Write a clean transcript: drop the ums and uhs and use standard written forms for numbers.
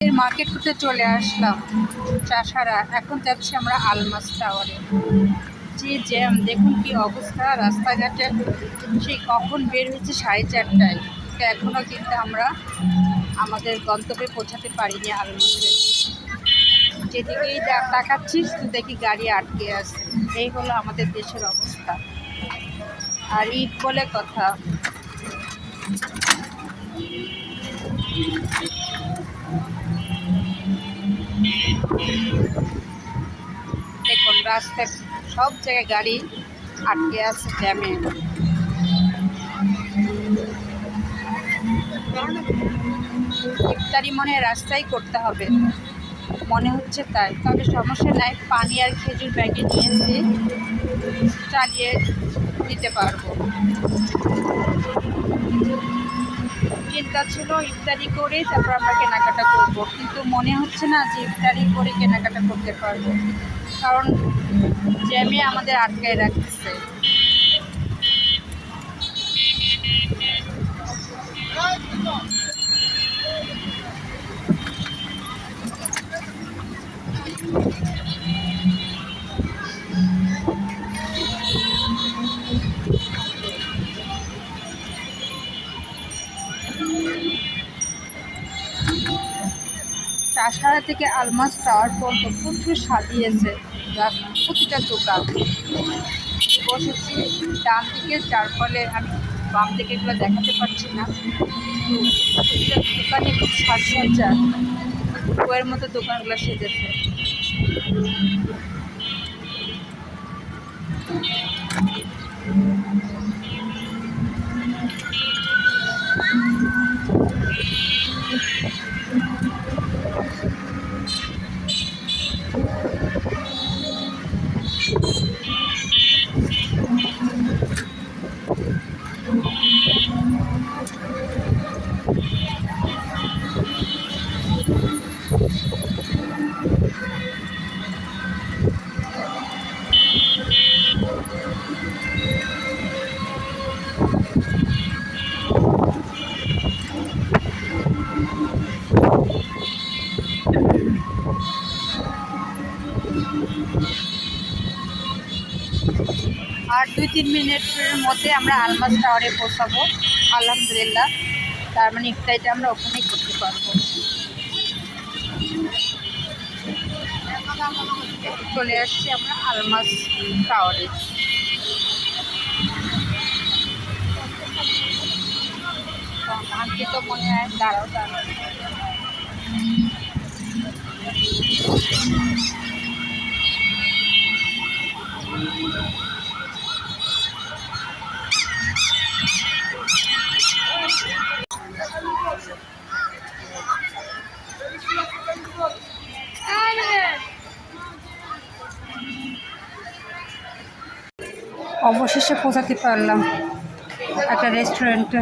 Market করতে চলে আসলাম চাষারা। এখন যাচ্ছি আমরা আলমাস টাওয়ারে। যে জ্যাম দেখুন, কি অবস্থা রাস্তাঘাটে। সেই কখন বের হয়েছে 4:30টায়, তো এখনও কিন্তু আমরা আমাদের গন্তব্যে পৌঁছাতে পারিনি আলমাসে। যেদিকেই তাকাচ্ছি তো দেখি গাড়ি আটকে আছে। এই হলো আমাদের দেশের অবস্থা। আর ঈদ বলে কথা, দেখুন রাস্তায় সব জায়গায় গাড়ি আটকে আছে জ্যামে। ইফতারি মনে রাস্তায় করতে হবে মনে হচ্ছে, তাই তবে সমস্যা নাই, পানি আর খেজুর ব্যাগে নিয়েছি, চালিয়ে দিতে পারবো। চিন্তা ছিল ইফতারি করে তারপর আমরা কেনাকাটা করব, কিন্তু মনে হচ্ছে না যে ইফতারি করে কেনাকাটা করতে পারবো, কারণ জ্যামে আমাদের আটকায় রাখছে। চাষারা থেকে আলমাস টাওয়ার পর্যন্ত প্রচুর সাজিয়েছে প্রতিটা দোকান। বসেছি ডান দিকে, যার ফলে আমি বাম দিকে এগুলো দেখাতে পারছি না। প্রতিটা দোকানে খুব সাজসজ্জা, বইয়ের মতো দোকানগুলো সেজেছে। আর 2-3 মিনিটের মধ্যে আমরা আলমাস টাওয়ারে পৌঁছাবো আলহামদুলিল্লাহ। তার মানে ইফতারিটা আমরা ওখানেই করতে পারবো। চলে আসছি আমরা আলমাস টাওয়ারে। আজকে তো মনে হয় দাঁড়াও। অবশেষে পৌঁছাতে পারলাম একটা রেস্টুরেন্টে।